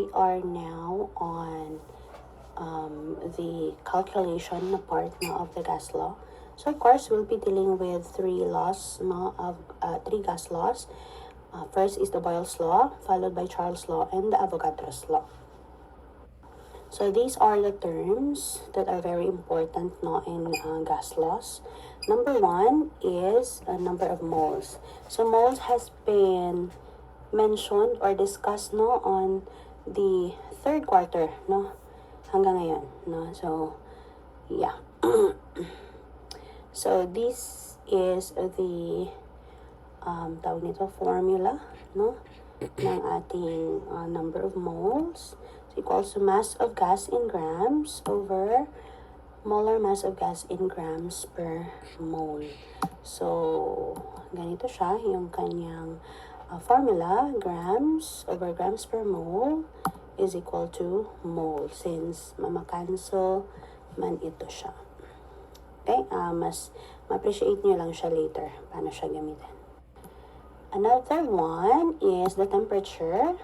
We are now on the calculation part na of the gas law. So of course, we'll be dealing with three gas laws. First is the Boyle's law, followed by Charles' law, and the Avogadro's law. So these are the terms that are very important in gas laws. Number one is a number of moles. So moles has been mentioned or discussed on the third quarter hanggang ngayon so yeah. So this is the tawag nito formula ng ating number of moles. So equals to mass of gas in grams over molar mass of gas in grams per mole. So ganito siya yung kanyang formula. Grams over grams per mole is equal to mole, since mamakancel man ito siya. Okay, mas ma-appreciate nyo lang siya later paano siya gamitin. Another one is the temperature.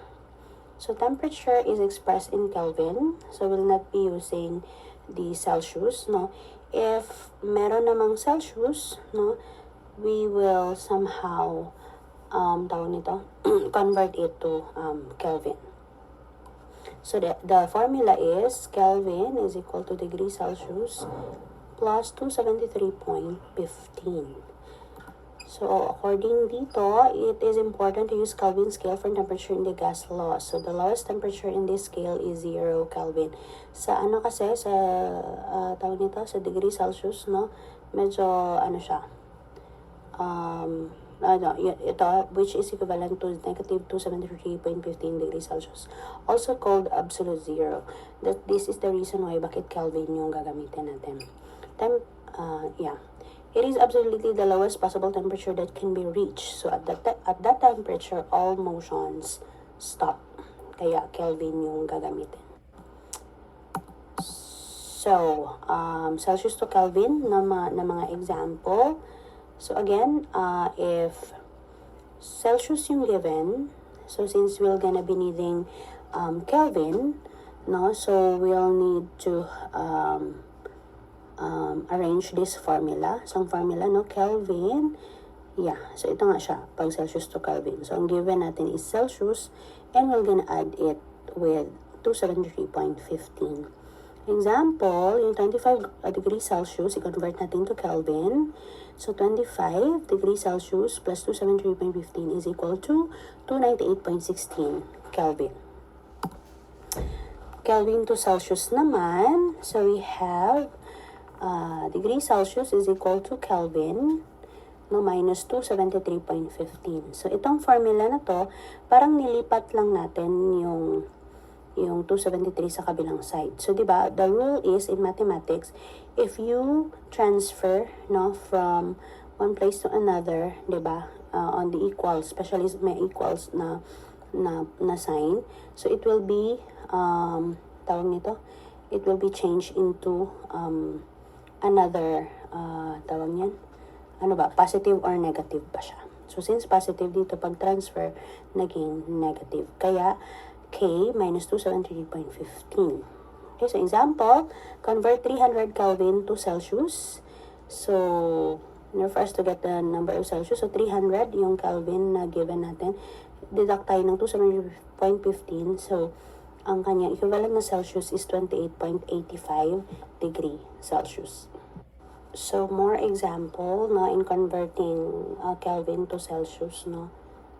So temperature is expressed in Kelvin, so we'll not be using the Celsius. If meron namang Celsius, we will somehow convert it to Kelvin. So the formula is Kelvin is equal to degrees Celsius plus 273.15. So according dito, it is important to use Kelvin scale for temperature in the gas law. So the lowest temperature in this scale is 0 Kelvin. Sa kasi sa sa degree Celsius, medyo siya. Ito, which is equivalent to negative 273.15 degrees Celsius, also called absolute zero. This is the reason why bakit Kelvin yung gagamitin natin. It is absolutely the lowest possible temperature that can be reached. So at that temperature, all motions stop. Kaya Kelvin yung gagamitin. So Celsius to Kelvin na mga example. So again, if Celsius yung given, so since we're gonna be needing Kelvin, so we'll need to arrange this formula. So ang formula, Kelvin, so ito nga siya, pag Celsius to Kelvin. So ang given natin is Celsius, and we're gonna add it with 273.15. Example, yung 25 degrees Celsius, i-convert natin to Kelvin. So 25 degrees Celsius plus 273.15 is equal to 298.16 Kelvin. Kelvin to Celsius naman, so we have degrees Celsius is equal to Kelvin minus 273.15. So itong formula na to, parang nilipat lang natin yung 273 sa kabilang side. So, diba, the rule is in mathematics, if you transfer from one place to another, diba, on the equals, especially may equals na sign, so it will be, it will be changed into another, positive or negative pa siya. So, since positive dito, pag transfer, naging negative. Kaya, K minus 273.15. Okay, so example, convert 300 Kelvin to Celsius. So, for us to get the number of Celsius, so 300 yung Kelvin na given natin. Deduct tayo ng 273.15. So, ang kanyang equivalent na Celsius is 28.85 degree Celsius. So, more example in converting Kelvin to Celsius,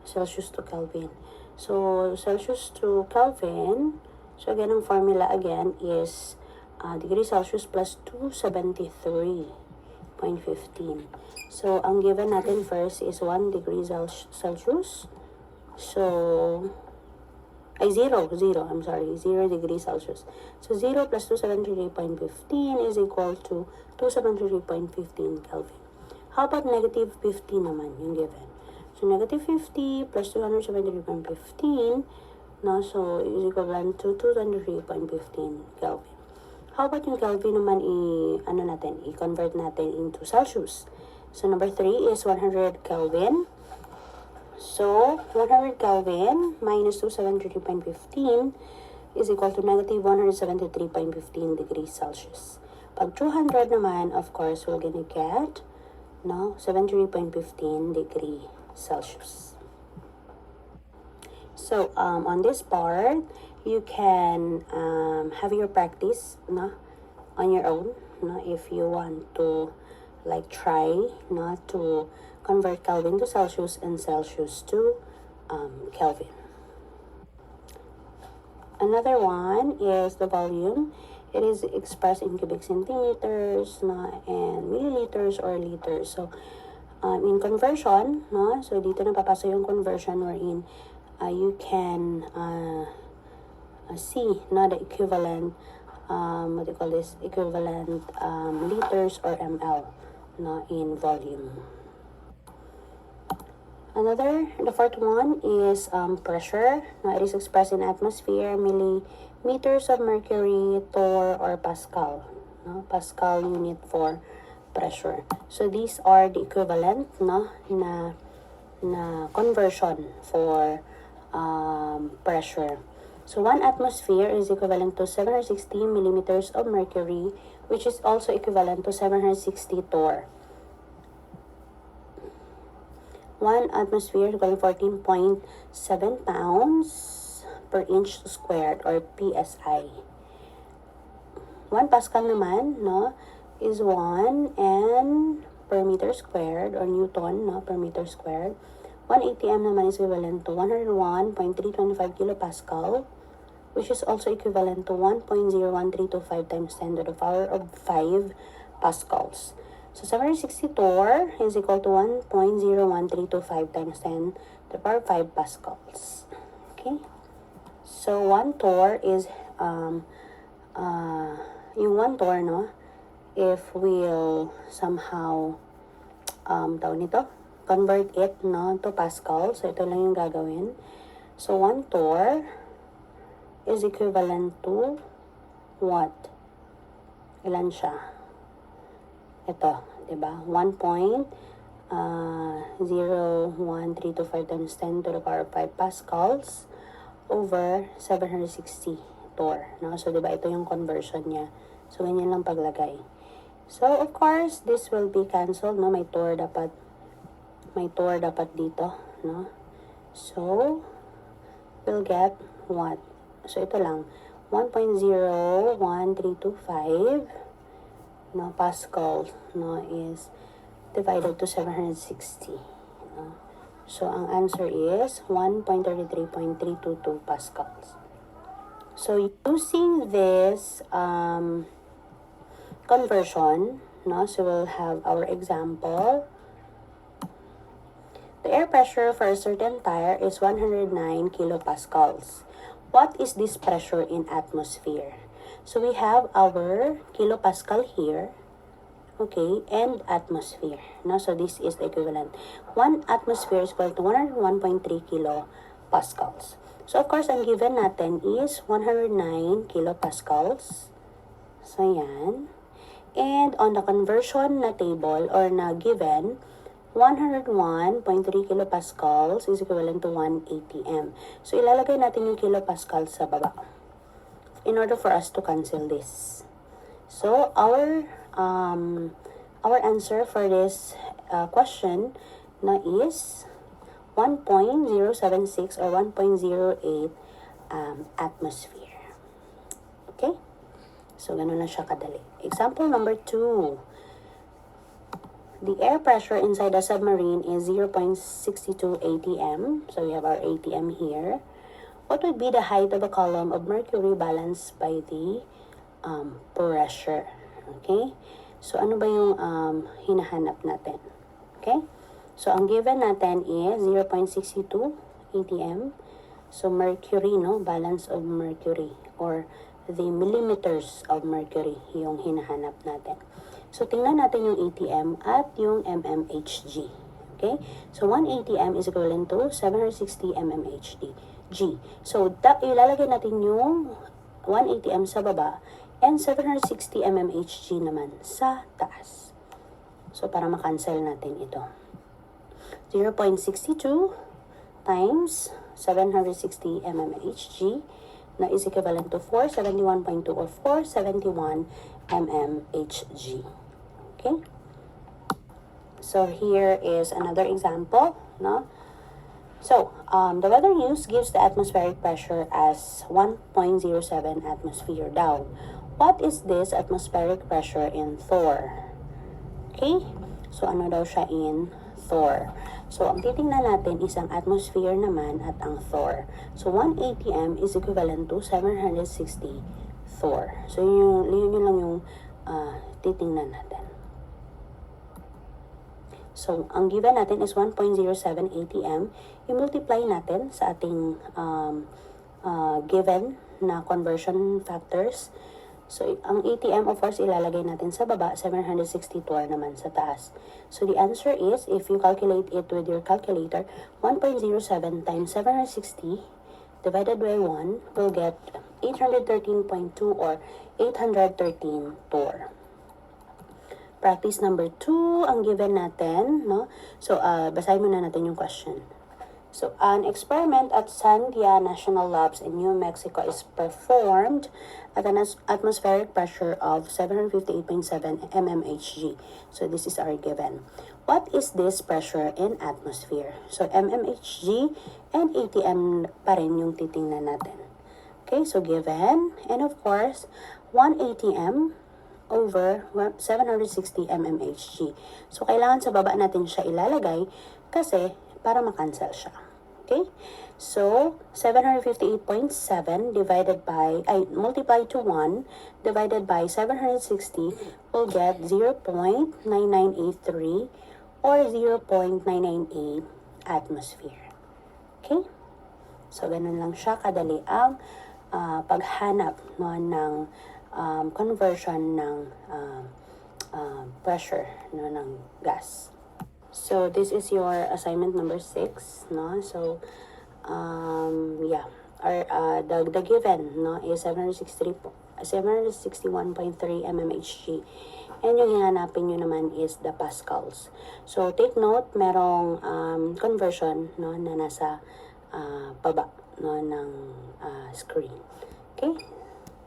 Celsius to Kelvin. So, Celsius to Kelvin, so again, ang formula again is degree Celsius plus 273.15. So, ang given natin first is 1 degree Celsius. So, 0 degree Celsius. So, 0 plus 273.15 is equal to 273.15 Kelvin. How about negative 50 naman yung given? So, negative 50 plus 273.15, so is equivalent to 203.15 Kelvin. How about yung Kelvin naman i-convert natin into Celsius? So, number 3 is 100 Kelvin. So, 100 Kelvin minus 273.15. is equal to negative 173.15 degrees Celsius. Pag 200 naman, of course, we're gonna get 73.15 degree Celsius. So, on this part, you can have your practice on your own if you want to try to convert Kelvin to Celsius and Celsius to Kelvin. Another one is the volume. It is expressed in cubic centimeters and milliliters or liters. So, in conversion, so dito na papasok yung conversion wherein you can see the equivalent, equivalent liters or ml in volume. The fourth one is pressure. It is expressed in atmosphere, millimeters of mercury, torr, or pascal. Pascal unit for pressure. So these are the equivalent na conversion for pressure. So 1 atmosphere is equivalent to 760 millimeters of mercury, which is also equivalent to 760 torr. 1 atmosphere is equal to 14.7 pounds per inch squared or PSI. 1 Pascal naman, is 1 and per meter squared or Newton, per meter squared. 1 ATM naman is equivalent to 101.325 kilopascal, which is also equivalent to 1.01325 times 10 to the power of 5 pascals. So 760 torr is equal to 1.01325 times 10 to the power of 5 pascals. Okay? So 1 torr is, yung 1 torr, if we'll somehow, convert it, to pascal. So ito lang yung gagawin. So 1 torr is equivalent to what? Ilan siya? Ito, diba? 1.01325 times 10 to the power of 5 pascals over 760 torr. So, diba, ito yung conversion niya. So, ganyan lang paglagay. So, of course, this will be cancelled, May torr dapat dito, So, we'll get what? So, ito lang. 1.01325 pascal is divided to 760. So, ang answer is 1.33.322 pascals. So, using this conversion, so we'll have our example. The air pressure for a certain tire is 109 kilopascals. What is this pressure in atmosphere? So we have our kilopascal here, okay, and atmosphere. So this is the equivalent. 1 atmosphere is equal to 101.3 kilopascals. So of course, ang given natin is 109 kilopascals. So yan. And on the conversion na table or na given, 101.3 kilopascals is equivalent to 1 ATM. So ilalagay natin yung kilopascals sa baba in order for us to cancel this. So our answer for this question is 1.076 or 1.08 atmosphere. Okay? So ganun lang siya kadali. Example number 2. The air pressure inside a submarine is 0.62 ATM. So we have our ATM here. What would be the height of a column of mercury balanced by the pressure? Okay? So, ano ba yung hinahanap natin? Okay? So, ang given natin is 0.62 ATM. So, mercury, balance of mercury or the millimeters of mercury yung hinahanap natin. So, tingnan natin yung ATM at yung mmHg. Okay? So, 1 ATM is equivalent to 760 mmHg. So, ilalagay natin yung 1 ATM sa baba and 760 mmHg naman sa taas. So, para makancel natin ito. 0.62 times 760 mmHg na is equivalent to 471.2 or 471 mmHg. Okay? So here is another example, no? So, the weather news gives the atmospheric pressure as 1.07 atmosphere daw. What is this atmospheric pressure in Thor? Okay? So, ano daw siya in Thor? So, ang titingnan natin is ang atmosphere naman at ang Thor. So, 1 atm is equivalent to 760 Thor. So, yun lang yung titingnan natin. So, ang given natin is 1.07 atm. I-multiply natin sa ating given na conversion factors. So, ang atm, of course, ilalagay natin sa baba, 760 Thor naman sa taas. So, the answer is, if you calculate it with your calculator, 1.07 times 760 divided by 1 will get 813.2 or 813 Thor. Practice number 2, ang given natin, no? So, basahin muna natin yung question. So, an experiment at Sandia National Labs in New Mexico is performed at an atmospheric pressure of 758.7 mmHg. So, this is our given. What is this pressure in atmosphere? So, mmHg and atm pa rin yung titingnan natin. Okay, so given, and of course, 1 atm over 760 mmHg. So, kailangan sa baba natin siya ilalagay kasi para makancel siya. Okay? So, 758.7 divided by, multiply to 1 divided by 760 will get 0.9983 or 0.998 atmosphere. Okay? So, ganun lang siya kadali ang paghanap, no, ng conversion ng pressure, no, ng gas. So, this is your assignment number 6, no? So, yeah. The given, no, is 761.3 mmHg. And yung hinanapin nyo naman is the pascals. So, take note, merong conversion, no, na nasa baba, no, ng screen. Okay?